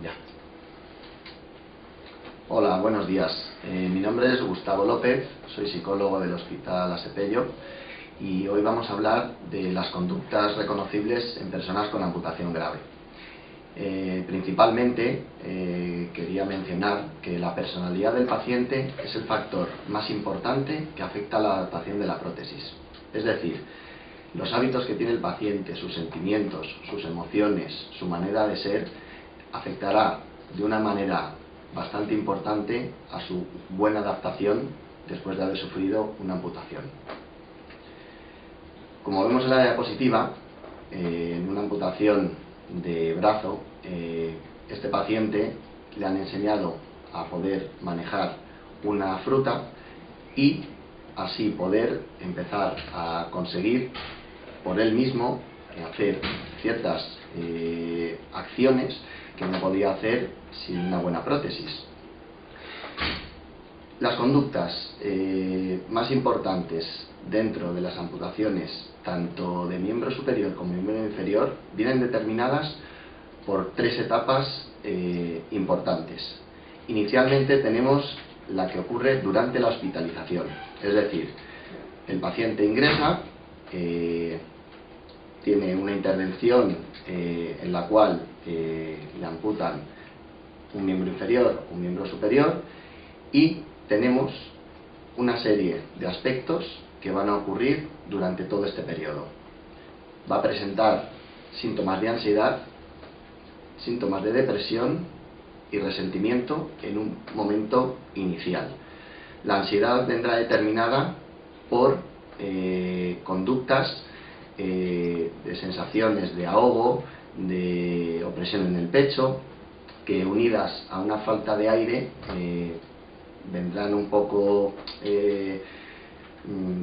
Ya. Hola, buenos días. Mi nombre es Gustavo López, soy psicólogo del Hospital Asepello y hoy vamos a hablar de las conductas reconocibles en personas con amputación grave. Principalmente quería mencionar que la personalidad del paciente es el factor más importante que afecta a la adaptación de la prótesis. Es decir, los hábitos que tiene el paciente, sus sentimientos, sus emociones, su manera de ser, afectará de una manera bastante importante a su buena adaptación después de haber sufrido una amputación. Como vemos en la diapositiva, en una amputación de brazo, este paciente le han enseñado a poder manejar una fruta y así poder empezar a conseguir por él mismo hacer ciertas acciones que no podía hacer sin una buena prótesis. Las conductas más importantes dentro de las amputaciones, tanto de miembro superior como de miembro inferior, vienen determinadas por tres etapas importantes. Inicialmente tenemos la que ocurre durante la hospitalización, es decir, el paciente ingresa, tiene una intervención en la cual le amputan un miembro inferior o un miembro superior y tenemos una serie de aspectos que van a ocurrir durante todo este periodo. Va a presentar síntomas de ansiedad, síntomas de depresión y resentimiento en un momento inicial. La ansiedad vendrá determinada por conductas de sensaciones de ahogo, de opresión en el pecho, que unidas a una falta de aire vendrán un poco,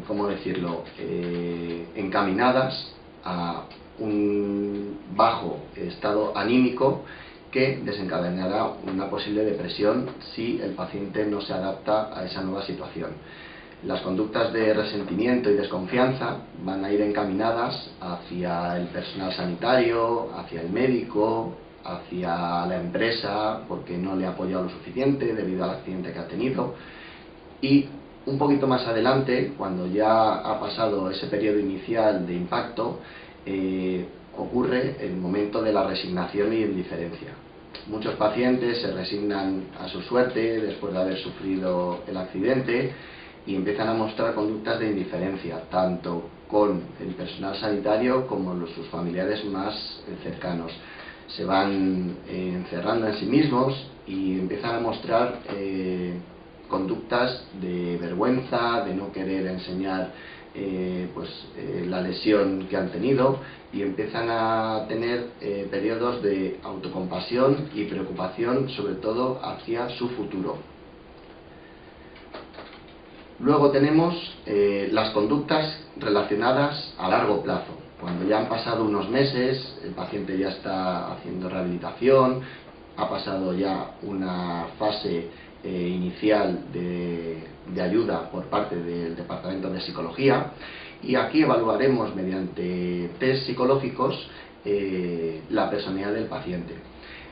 ¿cómo decirlo?, encaminadas a un bajo estado anímico que desencadenará una posible depresión si el paciente no se adapta a esa nueva situación. Las conductas de resentimiento y desconfianza van a ir encaminadas hacia el personal sanitario, hacia el médico, hacia la empresa porque no le ha apoyado lo suficiente debido al accidente que ha tenido, y un poquito más adelante, cuando ya ha pasado ese periodo inicial de impacto, ocurre el momento de la resignación y indiferencia. Muchos pacientes se resignan a su suerte después de haber sufrido el accidente y empiezan a mostrar conductas de indiferencia, tanto con el personal sanitario como sus familiares más cercanos. Se van encerrando en sí mismos y empiezan a mostrar conductas de vergüenza, de no querer enseñar la lesión que han tenido, y empiezan a tener periodos de autocompasión y preocupación, sobre todo hacia su futuro. Luego tenemos las conductas relacionadas a largo plazo. Cuando ya han pasado unos meses, el paciente ya está haciendo rehabilitación, ha pasado ya una fase inicial de ayuda por parte del Departamento de Psicología, y aquí evaluaremos mediante test psicológicos la personalidad del paciente.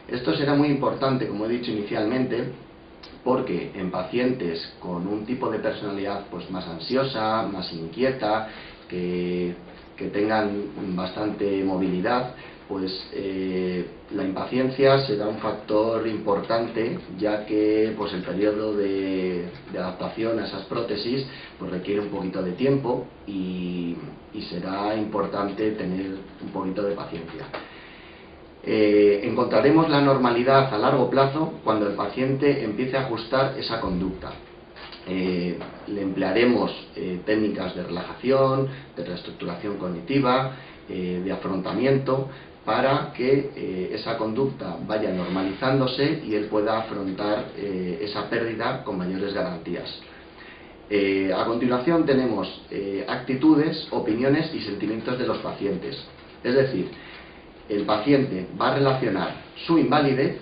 Esto será muy importante, como he dicho inicialmente, porque en pacientes con un tipo de personalidad más ansiosa, más inquieta, que tengan bastante movilidad, la impaciencia será un factor importante, ya que el periodo de adaptación a esas prótesis requiere un poquito de tiempo y será importante tener un poquito de paciencia. Encontraremos la normalidad a largo plazo cuando el paciente empiece a ajustar esa conducta. Le emplearemos técnicas de relajación, de reestructuración cognitiva, de afrontamiento, para que esa conducta vaya normalizándose y él pueda afrontar esa pérdida con mayores garantías. A continuación tenemos actitudes, opiniones y sentimientos de los pacientes. Es decir, el paciente va a relacionar su invalidez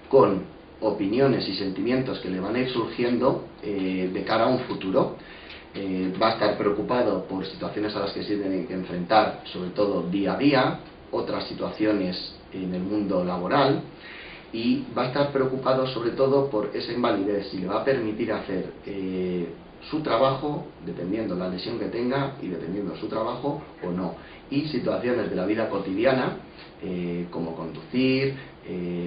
con opiniones y sentimientos que le van a ir surgiendo de cara a un futuro. Va a estar preocupado por situaciones a las que se tiene que enfrentar, sobre todo día a día, otras situaciones en el mundo laboral, y va a estar preocupado sobre todo por esa invalidez, si le va a permitir hacer su trabajo, dependiendo la lesión que tenga y dependiendo su trabajo o no, y situaciones de la vida cotidiana, como conducir,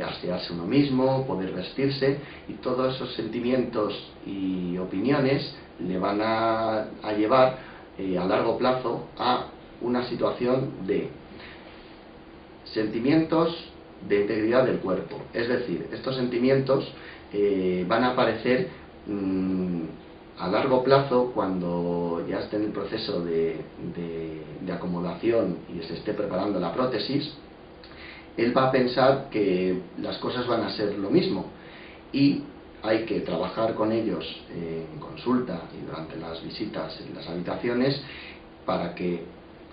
asearse uno mismo, poder vestirse, y todos esos sentimientos y opiniones le van a llevar a largo plazo a una situación de sentimientos de integridad del cuerpo. Es decir, estos sentimientos van a aparecer a largo plazo, cuando ya esté en el proceso de acomodación y se esté preparando la prótesis. Él va a pensar que las cosas van a ser lo mismo, y hay que trabajar con ellos en consulta y durante las visitas en las habitaciones para que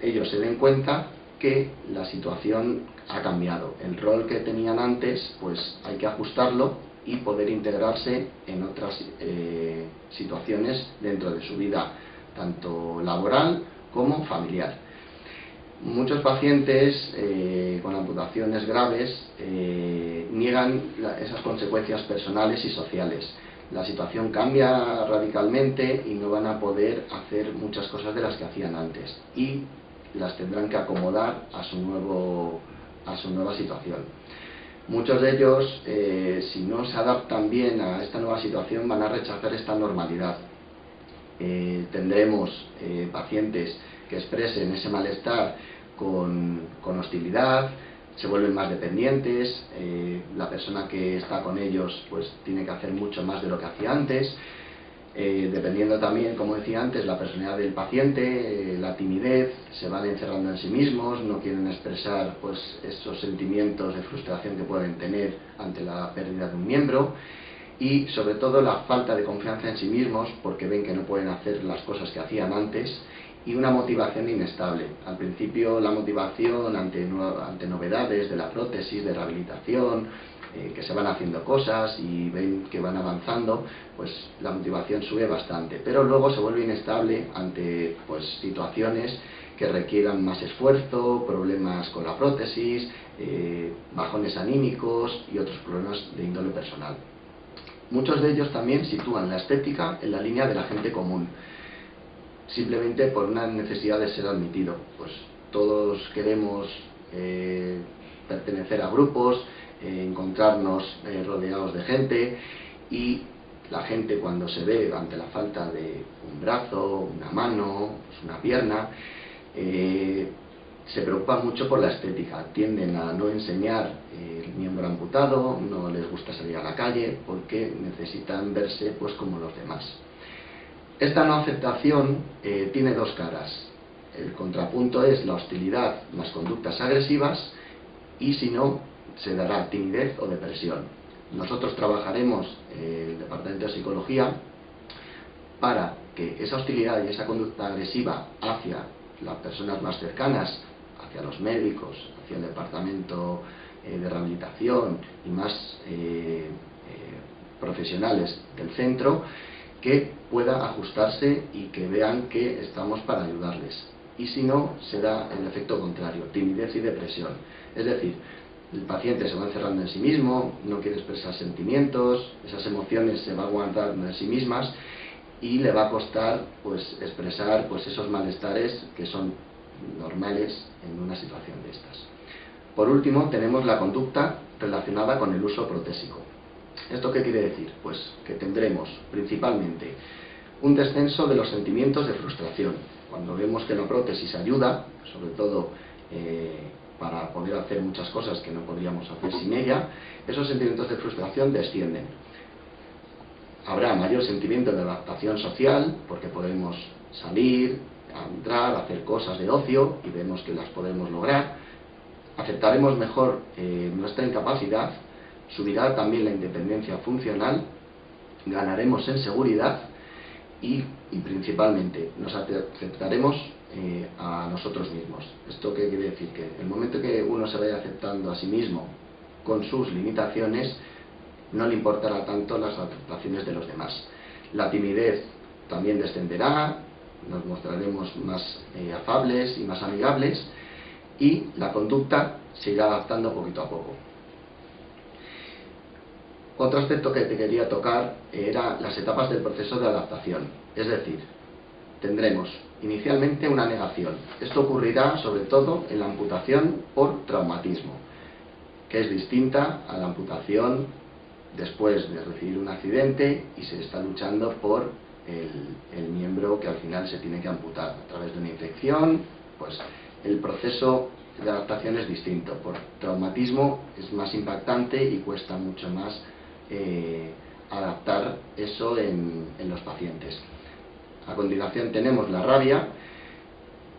ellos se den cuenta que la situación ha cambiado. El rol que tenían antes, pues hay que ajustarlo y poder integrarse en otras situaciones dentro de su vida, tanto laboral como familiar. Muchos pacientes con amputaciones graves niegan esas consecuencias personales y sociales. La situación cambia radicalmente y no van a poder hacer muchas cosas de las que hacían antes, y las tendrán que acomodar a su nueva situación. Muchos de ellos, si no se adaptan bien a esta nueva situación, van a rechazar esta normalidad. Tendremos pacientes que expresen ese malestar con hostilidad, se vuelven más dependientes, la persona que está con ellos pues tiene que hacer mucho más de lo que hacía antes, dependiendo también, como decía antes, la personalidad del paciente, la timidez, se van encerrando en sí mismos, no quieren expresar pues esos sentimientos de frustración que pueden tener ante la pérdida de un miembro, y sobre todo la falta de confianza en sí mismos, porque ven que no pueden hacer las cosas que hacían antes, y una motivación inestable. Al principio la motivación ante novedades de la prótesis, de rehabilitación, que se van haciendo cosas y ven que van avanzando, pues la motivación sube bastante, pero luego se vuelve inestable ante pues situaciones que requieran más esfuerzo, problemas con la prótesis, bajones anímicos y otros problemas de índole personal. Muchos de ellos también sitúan la estética en la línea de la gente común, simplemente por una necesidad de ser admitido. Pues todos queremos pertenecer a grupos, encontrarnos rodeados de gente, y la gente, cuando se ve ante la falta de un brazo, una mano, pues una pierna, se preocupan mucho por la estética, tienden a no enseñar el miembro amputado, no les gusta salir a la calle porque necesitan verse pues como los demás. Esta no aceptación tiene dos caras. El contrapunto es la hostilidad, las conductas agresivas, y si no, se dará timidez o depresión. Nosotros trabajaremos el Departamento de Psicología para que esa hostilidad y esa conducta agresiva hacia las personas más cercanas, hacia los médicos, hacia el departamento de rehabilitación y más profesionales del centro, que pueda ajustarse y que vean que estamos para ayudarles. Y si no, se da el efecto contrario, timidez y depresión. Es decir, el paciente se va encerrando en sí mismo, no quiere expresar sentimientos, esas emociones se van guardando en sí mismas, y le va a costar pues expresar pues esos malestares que son normales en una situación de estas. Por último, tenemos la conducta relacionada con el uso protésico. ¿Esto qué quiere decir? Pues que tendremos principalmente un descenso de los sentimientos de frustración. Cuando vemos que la prótesis ayuda, sobre todo para poder hacer muchas cosas que no podríamos hacer sin ella, esos sentimientos de frustración descienden. Habrá mayor sentimiento de adaptación social, porque podemos salir, entrar, hacer cosas de ocio y vemos que las podemos lograr. Aceptaremos mejor nuestra incapacidad, subirá también la independencia funcional, ganaremos en seguridad y principalmente nos aceptaremos a nosotros mismos. ¿Esto qué quiere decir? Que el momento que uno se vaya aceptando a sí mismo con sus limitaciones, no le importará tanto las aceptaciones de los demás. La timidez también descenderá, nos mostraremos más afables y más amigables, y la conducta se irá adaptando poquito a poco. Otro aspecto que te quería tocar era las etapas del proceso de adaptación. Es decir, tendremos inicialmente una negación. Esto ocurrirá sobre todo en la amputación por traumatismo, que es distinta a la amputación después de recibir un accidente y se está luchando por el miembro que al final se tiene que amputar a través de una infección. Pues el proceso de adaptación es distinto. Por traumatismo es más impactante y cuesta mucho más adaptar eso en los pacientes. A continuación tenemos la rabia,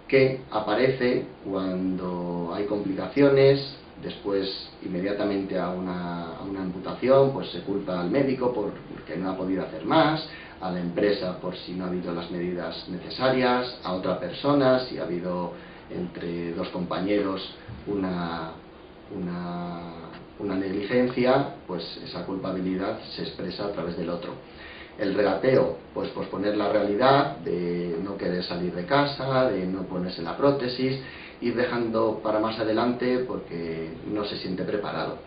que aparece cuando hay complicaciones. Después, inmediatamente a una amputación, pues se culpa al médico porque no ha podido hacer más, a la empresa por si no ha habido las medidas necesarias, a otra persona si ha habido entre dos compañeros una negligencia, pues esa culpabilidad se expresa a través del otro. El regateo, pues posponer la realidad de no querer salir de casa, de no ponerse la prótesis, ir dejando para más adelante porque no se siente preparado.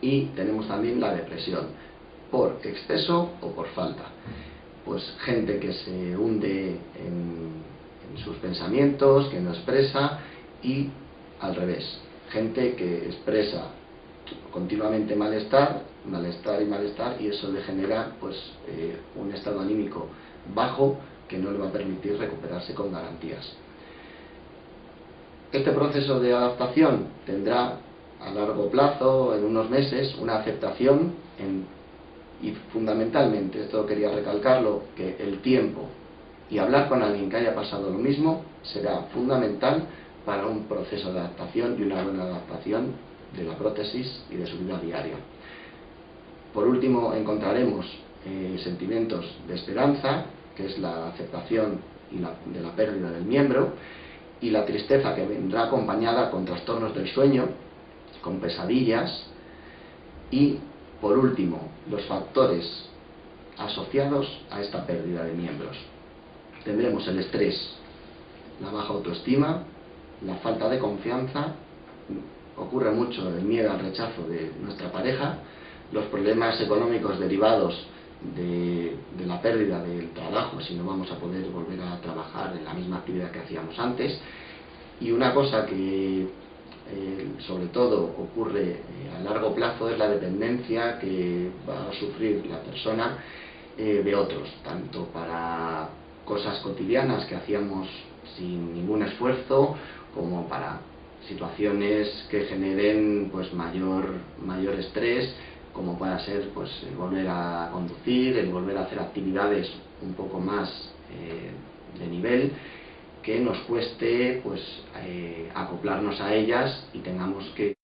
Y tenemos también la depresión, por exceso o por falta. Pues gente que se hunde en sus pensamientos, que no expresa, y al revés, gente que expresa continuamente malestar, y eso le genera pues un estado anímico bajo que no le va a permitir recuperarse con garantías. Este proceso de adaptación tendrá a largo plazo, en unos meses, una aceptación y fundamentalmente, esto quería recalcarlo, que el tiempo y hablar con alguien que haya pasado lo mismo será fundamental para un proceso de adaptación y una buena adaptación de la prótesis y de su vida diaria. Por último, encontraremos sentimientos de esperanza, que es la aceptación de la pérdida del miembro, y la tristeza, que vendrá acompañada con trastornos del sueño, con pesadillas, y por último, los factores asociados a esta pérdida de miembros. Tendremos el estrés, la baja autoestima, la falta de confianza, ocurre mucho el miedo al rechazo de nuestra pareja, los problemas económicos derivados de la pérdida del trabajo, si no vamos a poder volver a trabajar en la misma actividad que hacíamos antes, y una cosa que sobre todo ocurre a largo plazo es la dependencia que va a sufrir la persona de otros, tanto para cosas cotidianas que hacíamos sin ningún esfuerzo, como para situaciones que generen pues mayor estrés, como pueda ser pues el volver a conducir, el volver a hacer actividades un poco más de nivel, que nos cueste pues acoplarnos a ellas y tengamos que